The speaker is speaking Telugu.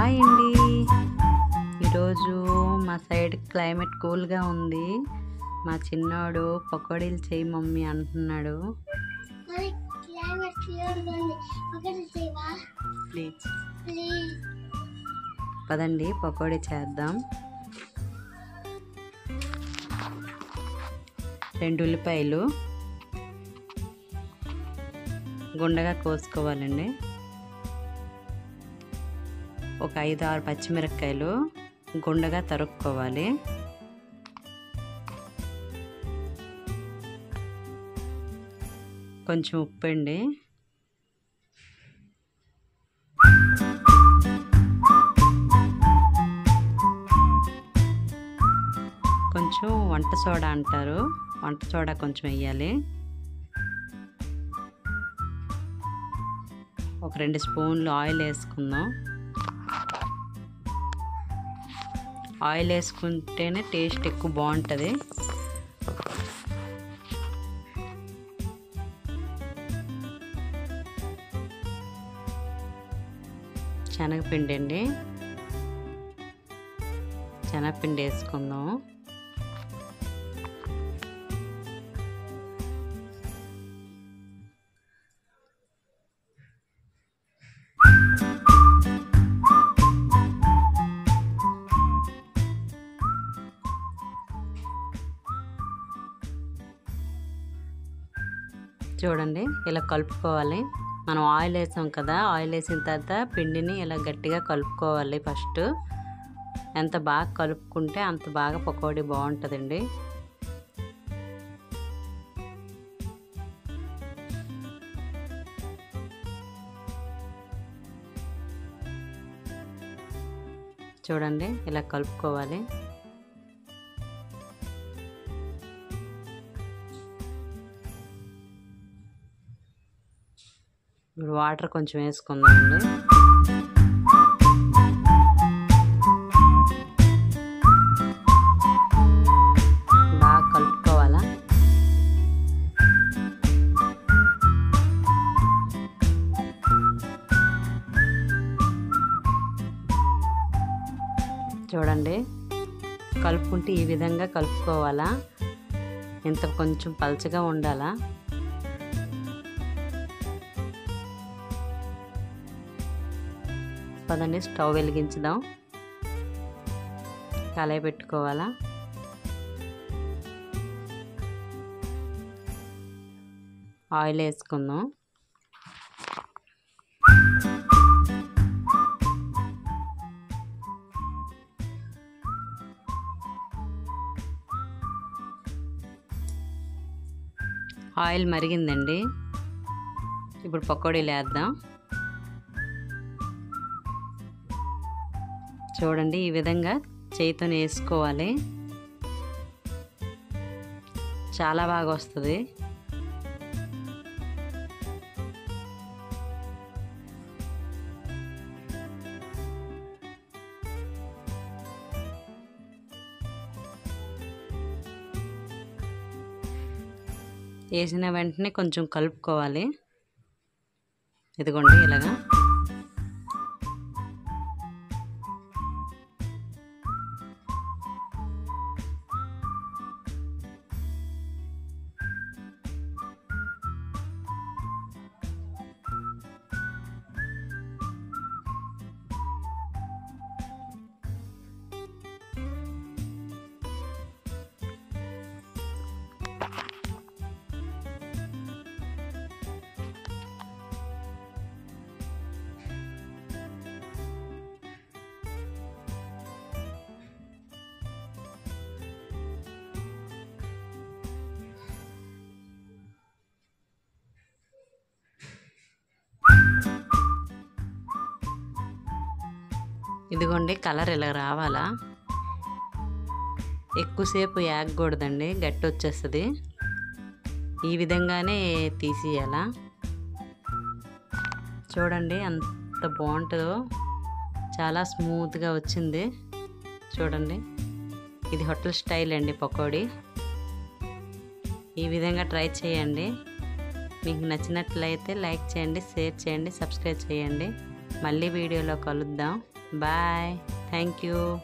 హాయ్ అండి. ఈరోజు మా సైడ్ క్లైమేట్ కూల్గా ఉంది. మా చిన్నోడు పకోడీలు చేయి మమ్మీ అంటున్నాడు. ప్లీజ్ పదండి పకోడీ చేద్దాం. 2 ఉల్లిపాయలు గుండగా కోసుకోవాలండి. ఒక 5-6 పచ్చిమిరపకాయలు గుండగా తరుక్కోవాలి. కొంచెం ఉప్పు అండి. కొంచెం వంట సోడా అంటారు, వంట సోడా కొంచెం వేయాలి. ఒక 2 స్పూన్లు ఆయిల్ వేసుకుందాం. ఆయిల్ వేసుకుంటేనే టేస్ట్ ఎక్కువ బాగుంటుంది. శనగపిండి అండి, శనగపిండి వేసుకుందాం. చూడండి ఇలా కలుపుకోవాలి. మనం ఆయిల్ వేసాం కదా, ఆయిల్ వేసిన తర్వాత పిండిని ఇలా గట్టిగా కలుపుకోవాలి. ఫస్ట్ ఎంత బాగా కలుపుకుంటే అంత బాగా పకోడీ బాగుంటుందండి. చూడండి ఇలా కలుపుకోవాలి. ఇప్పుడు వాటర్ కొంచెం వేసుకుందామండి. బాగా కలుపుకోవాలా. చూడండి కలుపుకుంటే ఈ విధంగా కలుపుకోవాలా. ఇంత కొంచెం పలచగా ఉండాలా. పదండి స్టవ్ వెలిగించుదాం. కళాయి పెట్టుకోవాలా. ఆయిల్ వేసుకుందాం. ఆయిల్ మరిగిందండి. ఇప్పుడు పకోడీలు వేద్దాం. చూడండి ఈ విధంగా చేతితో వేసుకోవాలి. చాలా బాగా వస్తుంది. వేసిన వెంటనే కొంచెం కలుపుకోవాలి. ఇదిగోండి ఇలాగా. ఇదిగోండి కలర్ ఇలా రావాలా. ఎక్కువసేపు యాగకూడదండి, గట్టి వచ్చేస్తుంది. ఈ విధంగానే తీసేయాలా. చూడండి ఎంత బాగుంటుందో, చాలా స్మూత్గా వచ్చింది. చూడండి ఇది హోటల్ స్టైల్ అండి పకోడీ. ఈ విధంగా ట్రై చేయండి. మీకు నచ్చినట్లయితే లైక్ చేయండి, షేర్ చేయండి, సబ్స్క్రైబ్ చేయండి. మళ్ళీ వీడియోలో కలుద్దాం. బాయ్. Thank you.